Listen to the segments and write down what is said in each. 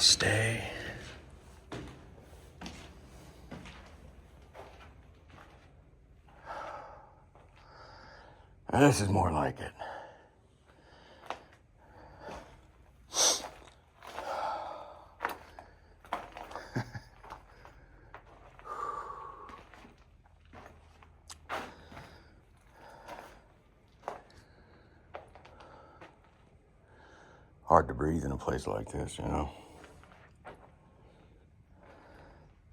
Namaste. This is more like it. Hard to breathe in a place like this, you know.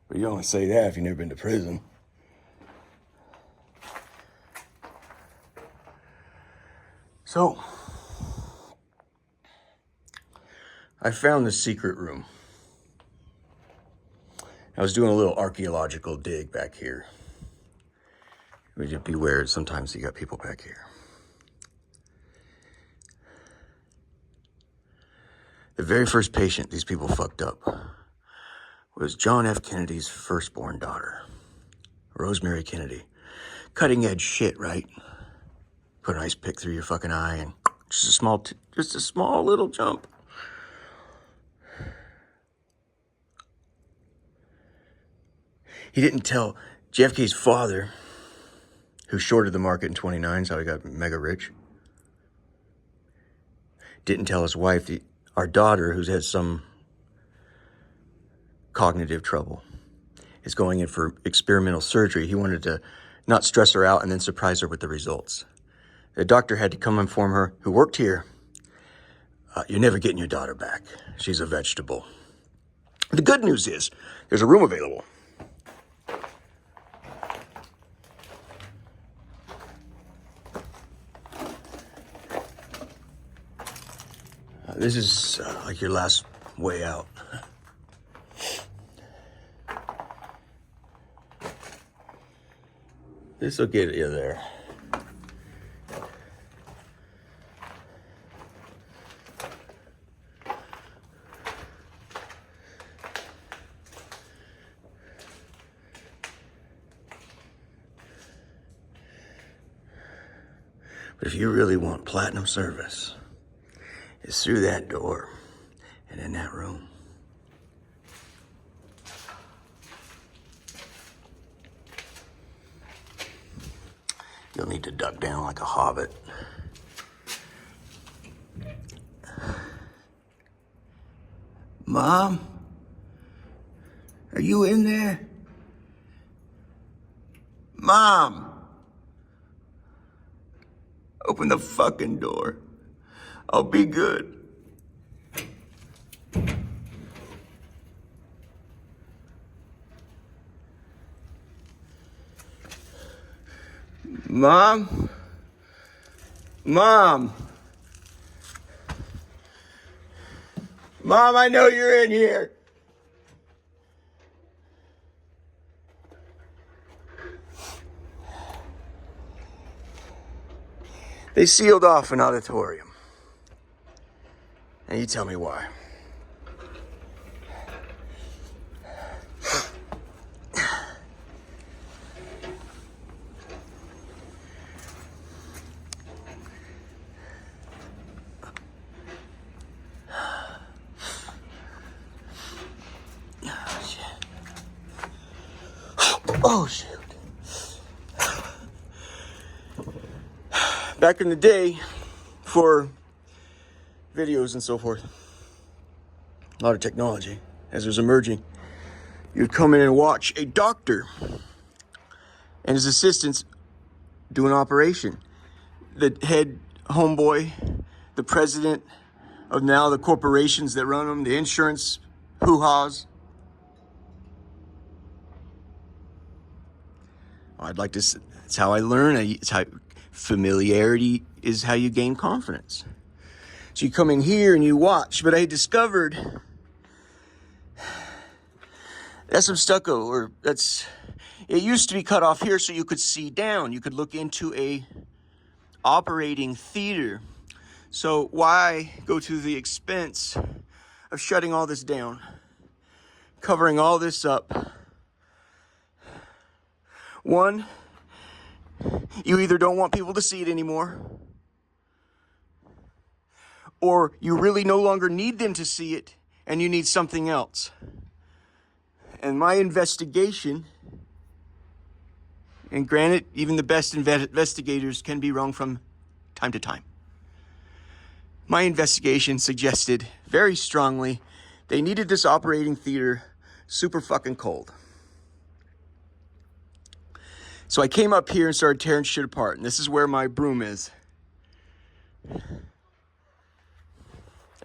But you only say that if you've never been to prison. So, I found this secret room. I was doing a little archaeological dig back here. Just beware, sometimes you got people back here. The very first patient these people fucked up was John F. Kennedy's firstborn daughter, Rosemary Kennedy. Cutting edge shit, right? Put an ice pick through your fucking eye and just a small little jump. He didn't tell JFK's father, who shorted the market in 29, so he got mega rich. Didn't tell his wife, our daughter, who's had some cognitive trouble, is going in for experimental surgery. He wanted to not stress her out and then surprise her with the results. The doctor had to come inform her, who worked here, you're never getting your daughter back. She's a vegetable. The good news is, there's a room available. This is like your last way out. This will get you there. But if you really want platinum service, it's through that door and in that room. You'll need to duck down like a hobbit. Mom? Are you in there? Mom! Open the fucking door. I'll be good. Mom? Mom? Mom, I know you're in here. They sealed off an auditorium. And you tell me why. Oh, shoot. Back in the day, for videos and so forth, a lot of technology, as it was emerging, you'd come in and watch a doctor and his assistants do an operation. The head homeboy, the president of now the corporations that run them, the insurance hoo-haws. I'd like to, it's how I learn. It's how familiarity is how you gain confidence. So you come in here and you watch, but I discovered that's some stucco, or it used to be cut off here so you could see down. You could look into a operating theater. So why go to the expense of shutting all this down, covering all this up? One, you either don't want people to see it anymore, or you really no longer need them to see it, and you need something else. And my investigation, and granted, even the best investigators can be wrong from time to time. My investigation suggested very strongly they needed this operating theater super fucking cold. So I came up here and started tearing shit apart, and this is where my broom is. I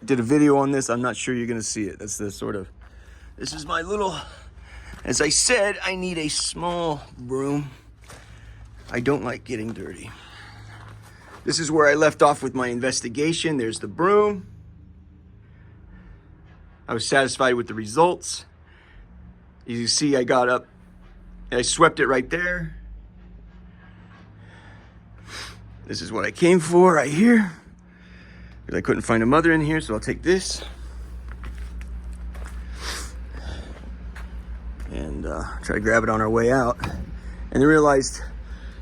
did a video on this. I'm not sure you're gonna see it. That's the sort of, this is my little, as I said, I need a small broom. I don't like getting dirty. This is where I left off with my investigation. There's the broom. I was satisfied with the results. As you see, I got up and I swept it right there. This is what I came for right here. Because I couldn't find a mother in here, so I'll take this. And try to grab it on our way out. And then realized,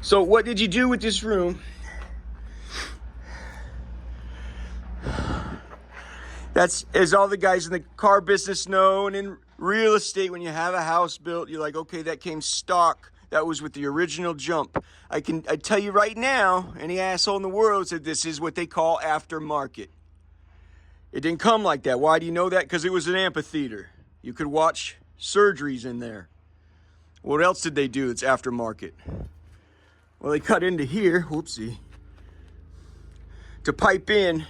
so what did you do with this room? That's, as all the guys in the car business know, and in real estate, when you have a house built, you're like, okay, that came stock. That was with the original jump. I tell you right now, any asshole in the world said this is what they call aftermarket. It didn't come like that. Why do you know that? Because it was an amphitheater. You could watch surgeries in there. What else did they do? It's aftermarket. Well, they cut into here, whoopsie, to pipe in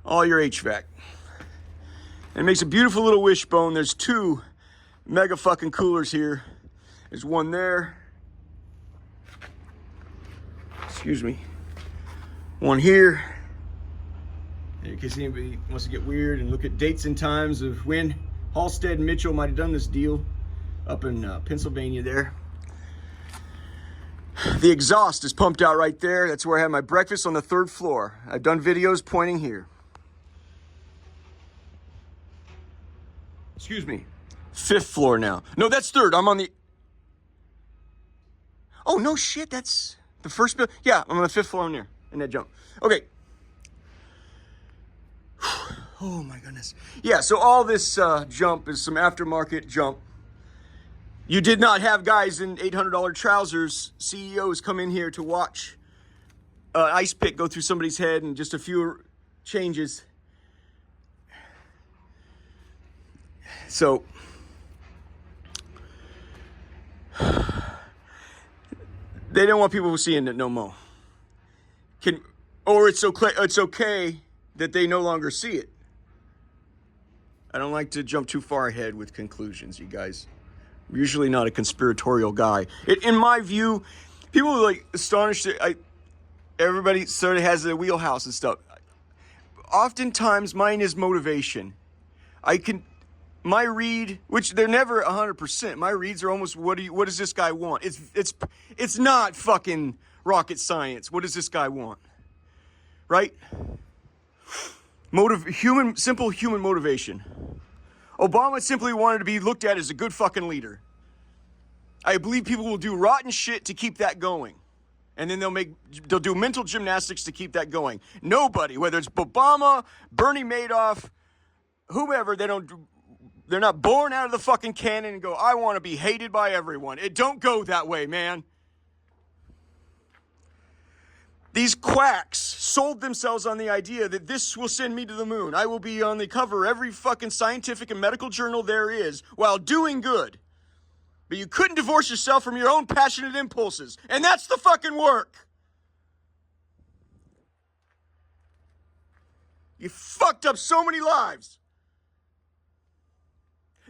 all your HVAC. And it makes a beautiful little wishbone. There's two mega fucking coolers here. There's one there. Excuse me. One here. In case anybody wants to get weird and look at dates and times of when Halstead and Mitchell might have done this deal up in Pennsylvania there. The exhaust is pumped out right there. That's where I had my breakfast, on the 3rd floor. I've done videos pointing here. Excuse me. 5th floor now. No, that's 3rd. I'm on the... Oh, no shit. That's the first building. Yeah, I'm on the 5th floor in there. In that jump. Okay. Oh, my goodness. Yeah, so all this jump is some aftermarket jump. You did not have guys in $800 trousers, CEOs, come in here to watch ice pick go through somebody's head and just a few changes. So... they don't want people seeing it no more. Or it's okay that they no longer see it. I don't like to jump too far ahead with conclusions, you guys. I'm usually not a conspiratorial guy. In my view, people are like astonished that everybody sort of has a wheelhouse and stuff. Oftentimes, mine is motivation. My read, which they're never 100%. My reads are almost, what does this guy want? It's not fucking rocket science. What does this guy want? Right? Simple human motivation. Obama simply wanted to be looked at as a good fucking leader. I believe people will do rotten shit to keep that going. And then they'll do mental gymnastics to keep that going. Nobody, whether it's Obama, Bernie Madoff, whoever, they're not born out of the fucking cannon and go, I want to be hated by everyone. It don't go that way, man. These quacks sold themselves on the idea that this will send me to the moon. I will be on the cover of every fucking scientific and medical journal there is while doing good. But you couldn't divorce yourself from your own passionate impulses. And that's the fucking work. You fucked up so many lives.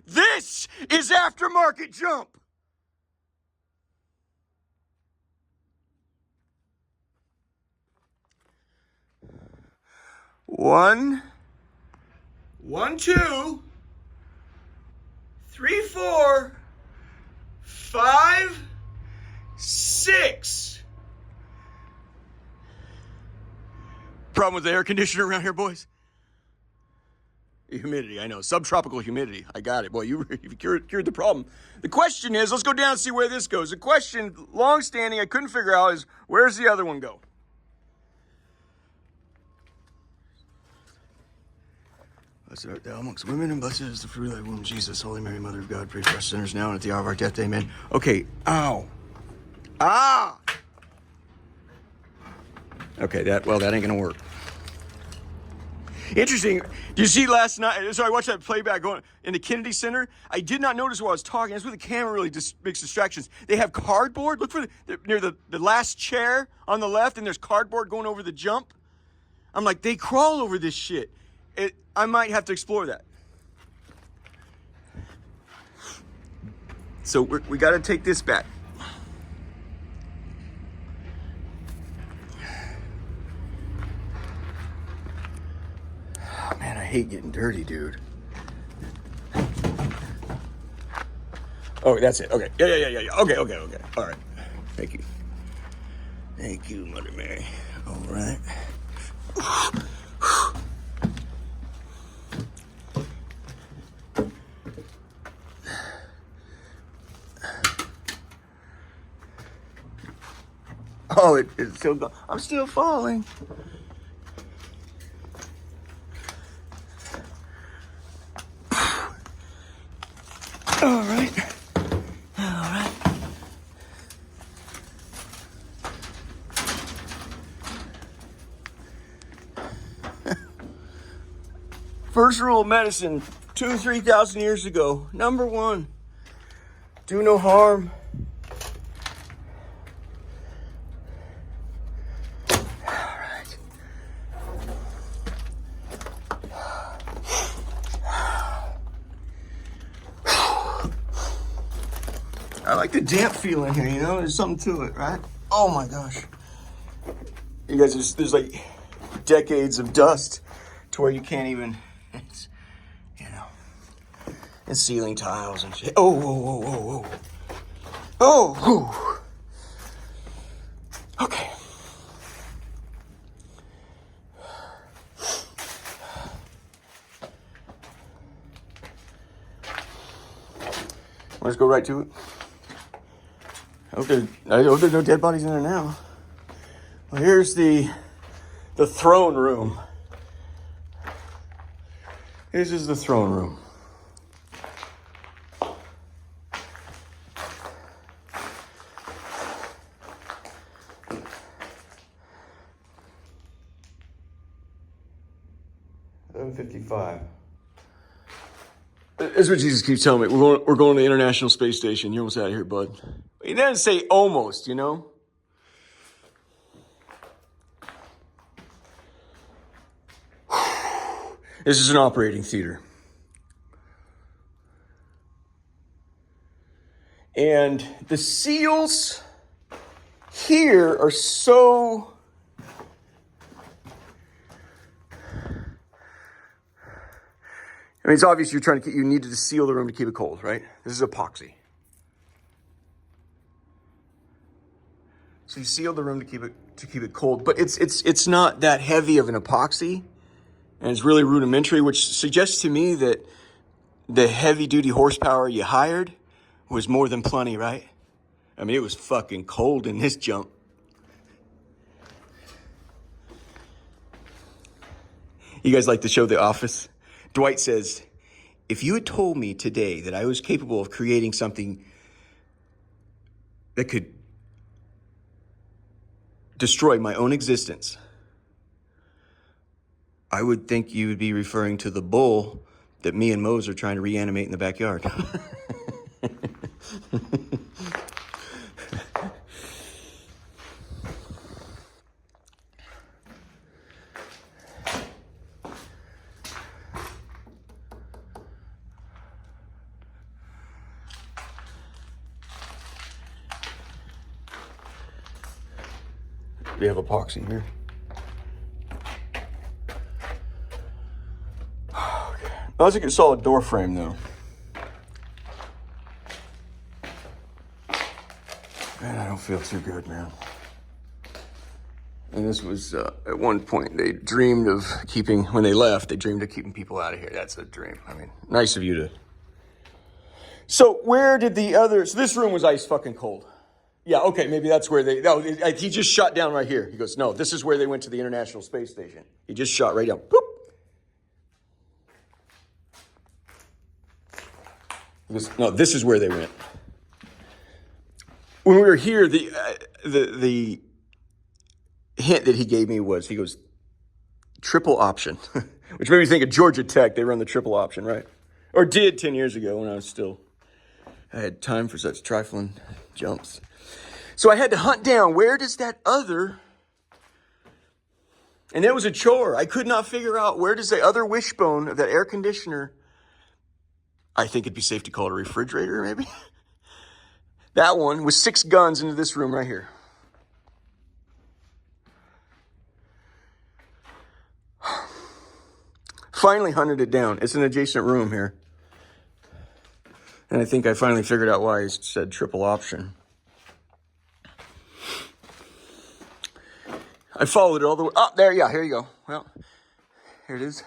This is aftermarket jump. One, 2, 3, 4, 5, 6. Problem with the air conditioner around here, boys? Humidity, I know. Subtropical humidity. I got it. Boy, you cured the problem. The question is, let's go down and see where this goes. The question, long-standing, I couldn't figure out is, where's the other one go? Blessed art thou amongst women, and blessed is the fruit of thy womb, Jesus. Holy Mary, Mother of God, pray for us sinners now and at the hour of our death. Amen. Okay, ow. Ah! Okay, that ain't gonna work. Interesting. Do you see last night? So I watched that playback going in the Kennedy Center. I did not notice while I was talking. That's where the camera really just makes distractions. They have cardboard. Look for near the last chair on the left, and there's cardboard going over the jump. I'm like, they crawl over this shit. I might have to explore that. So we got to take this back. Oh, man, I hate getting dirty, dude. Oh, that's it. Okay. Yeah. Okay. All right. Thank you. Thank you, Mother Mary. All right. Oh, it's still going. I'm still falling. All right. First rule of medicine, 2,000-3,000 years ago. Number one, do no harm. All right. I like the damp feeling here, you know? There's something to it, right? Oh my gosh. You guys, there's like decades of dust to where you can't even, it's, you know, and ceiling tiles and shit. Oh. Okay. Let's go right to it. I hope there's no dead bodies in there now. Well, here's the throne room. This is the throne room. $11:55. That's what Jesus keeps telling me. We're going to the International Space Station. You're almost out of here, bud. He doesn't say almost, you know? This is an operating theater. And the seals here are so... I mean, it's obvious you needed to seal the room to keep it cold, right? This is epoxy. So you sealed the room to keep it cold, but it's not that heavy of an epoxy, and it's really rudimentary, which suggests to me that the heavy duty horsepower you hired was more than plenty, right? I mean, it was fucking cold in this jump. You guys like the show The Office? Dwight says, if you had told me today that I was capable of creating something that could destroy my own existence, I would think you would be referring to the bull that me and Mose are trying to reanimate in the backyard. We have epoxy here. Okay. That's like a solid door frame, though. Man, I don't feel too good, man. And this was, at one point, they dreamed of keeping, when they left, they dreamed of keeping people out of here. That's a dream. I mean, nice of you to... So where did so this room was ice fucking cold. Yeah, okay, maybe that's where he just shot down right here. He goes, no, this is where they went to the International Space Station. He just shot right down. Boop. This is where they went. When we were here, the hint that he gave me was, he goes, triple option, which made me think of Georgia Tech. They run the triple option, right? Or did 10 years ago when I had time for such trifling jumps. So I had to hunt down, where does that other, and that was a chore. I could not figure out, where does the other wishbone of that air conditioner, I think it'd be safe to call it a refrigerator, maybe? That one with 6 guns into this room right here. Finally hunted it down. It's an adjacent room here. And I think I finally figured out why he said triple option. I followed it all the way up there. Yeah, here you go. Well, here it is.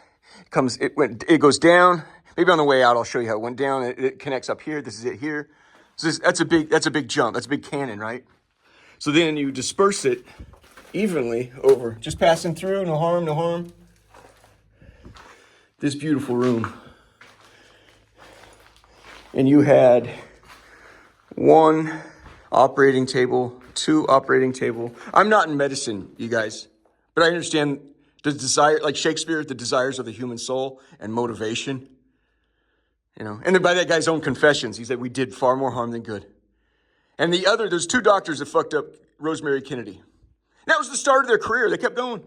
It goes down. Maybe on the way out, I'll show you how it went down. It connects up here. This is it here. So that's a big jump. That's a big cannon, right? So then you disperse it evenly over, just passing through, no harm, no harm. This beautiful room. And you had 1 operating table, 2 operating table. I'm not in medicine, you guys, but I understand the desire, like Shakespeare, the desires of the human soul and motivation. You know, and then by that guy's own confessions, he said we did far more harm than good. And there's 2 doctors that fucked up Rosemary Kennedy. That was the start of their career. They kept going.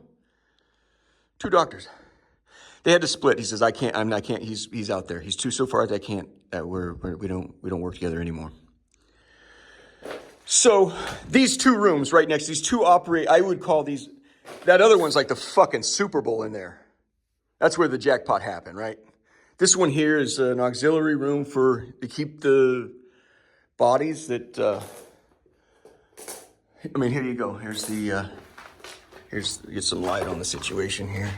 2 doctors. They had to split. He says, I can't. He's out there. He's so far out. I can't. We don't work together anymore. So these 2 rooms right next, these 2 I would call these. That other one's like the fucking Super Bowl in there. That's where the jackpot happened, right? This one here is an auxiliary room to keep the bodies that, here you go. Here's get some light on the situation here.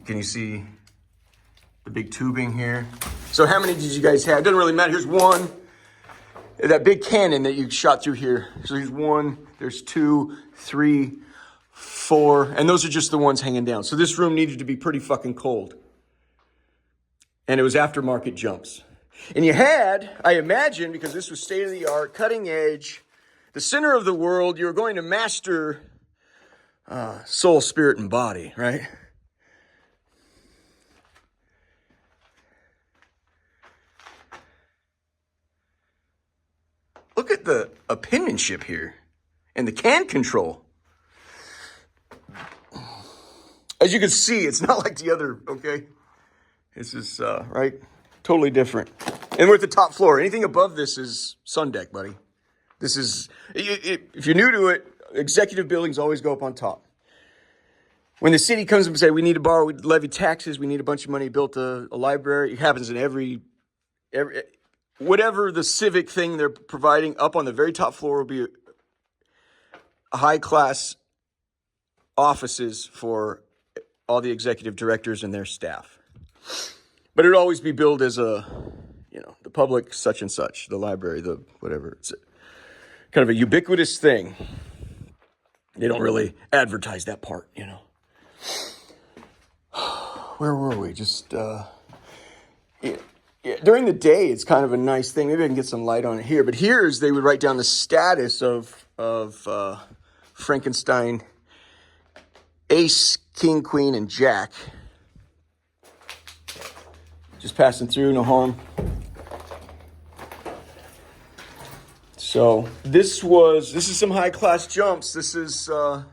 Can you see the big tubing here? So how many did you guys have? It doesn't really matter. Here's 1. That big cannon that you shot through here. So there's 1, there's 2, 3, 4, and those are just the ones hanging down. So this room needed to be pretty fucking cold. And it was aftermarket jumps. And you had, I imagine, because this was state-of-the-art, cutting edge, the center of the world, you were going to master soul, spirit, and body, right? Look at the penmanship here and the can control. As you can see, it's not like the other, okay? This is, right? Totally different. And we're at the top floor. Anything above this is sun deck, buddy. This is, if you're new to it, executive buildings always go up on top. When the city comes and say, we need to borrow, we levy taxes, we need a bunch of money, built a library. It happens in every, whatever the civic thing they're providing, up on the very top floor will be high-class offices for all the executive directors and their staff. But it would always be billed as the public such and such, the library, the whatever. It's kind of a ubiquitous thing. They don't really advertise that part, Where were we? Just, during the day, it's kind of a nice thing. Maybe I can get some light on it here. But here's, they would write down the status of Frankenstein, ace, king, queen, and jack. Just passing through, no harm. So this is some high class jumps. This is, the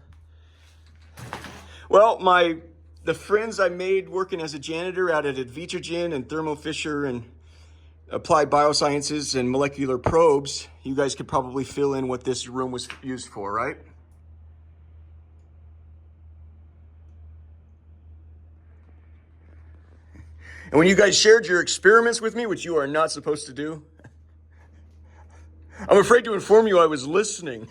friends I made working as a janitor out at Advitrogen and Thermo Fisher and Applied Biosciences and Molecular Probes, you guys could probably fill in what this room was used for, right? And when you guys shared your experiments with me, which you are not supposed to do, I'm afraid to inform you I was listening.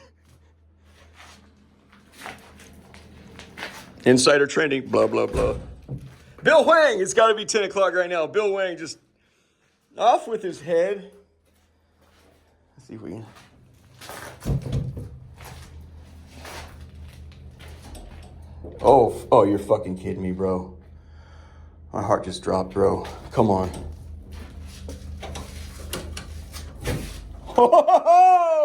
Insider trending, blah, blah, blah. Bill Wang, it's got to be 10 o'clock right now. Bill Wang just off with his head. Let's see if we can. Oh, you're fucking kidding me, bro. My heart just dropped, bro. Come on. Ho, ho, ho, ho!